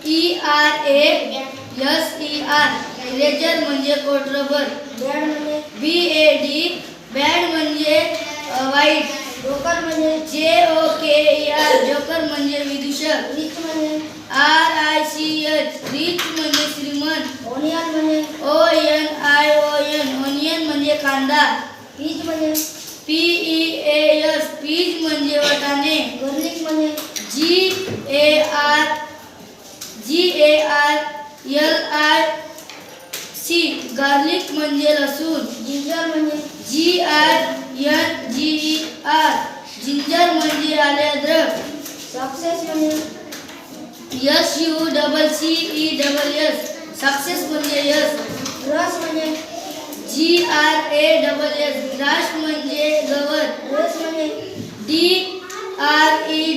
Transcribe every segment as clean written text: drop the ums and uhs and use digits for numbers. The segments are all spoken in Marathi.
ERASER इरेजर म्हणजे कोटरबर. बॅड म्हणजे BAD बॅड म्हणजे वाईट. जोकर म्हणजे JOKER जोकर म्हणजे विदूषक. रिच म्हणजे RICH रिच म्हणजे श्रीमंत. ओनियन म्हणजे ONION ओनियन म्हणजे कांदा. पीच म्हणजे PEAS पीज म्हणजे वाटाणे. गर्लिक म्हणजे GARLIC गार्लिक म्हणजे लसूण. जिंजर म्हणजे GRNGER जिंजर म्हणजे आले अद्रक. सक्सेस म्हणजे SUCCESS सक्सेस म्हणजे यश. रस म्हणजे GRASS ग्रास म्हणजे गवत. ड्रेस म्हणजे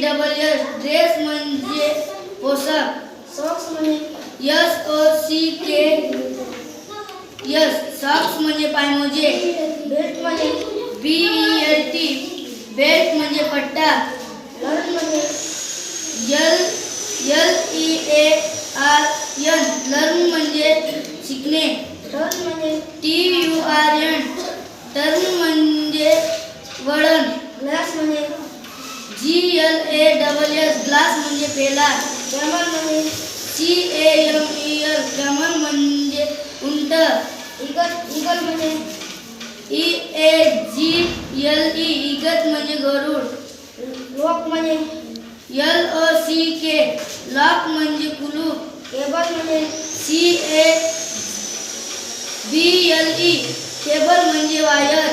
DRESS ड्रेस म्हणजे पोशाख. सॉक्स म्हणजे SOCKS सॉक्स म्हणजे पायमोजे. बेल्ट म्हणजे BELT बेल्ट म्हणजे पट्टा. लर्न म्हणजे LEARN लर्न म्हणजे शिकणे. टर्न म्हणजे TURN टर्न म्हणजे वळण. ग्लास म्हणजे GLASS ग्लास म्हणजे पेला. कॅमल म्हणजे CAMEL कॅमल म्हणजे उंट. ईगल म्हणजे EAGLE इगत म्हणजे गरुड. लॉक म्हणजे LOCK लॉक म्हणजे कुलूप. केबल म्हणजे CABLE केबल म्हणजे वायर.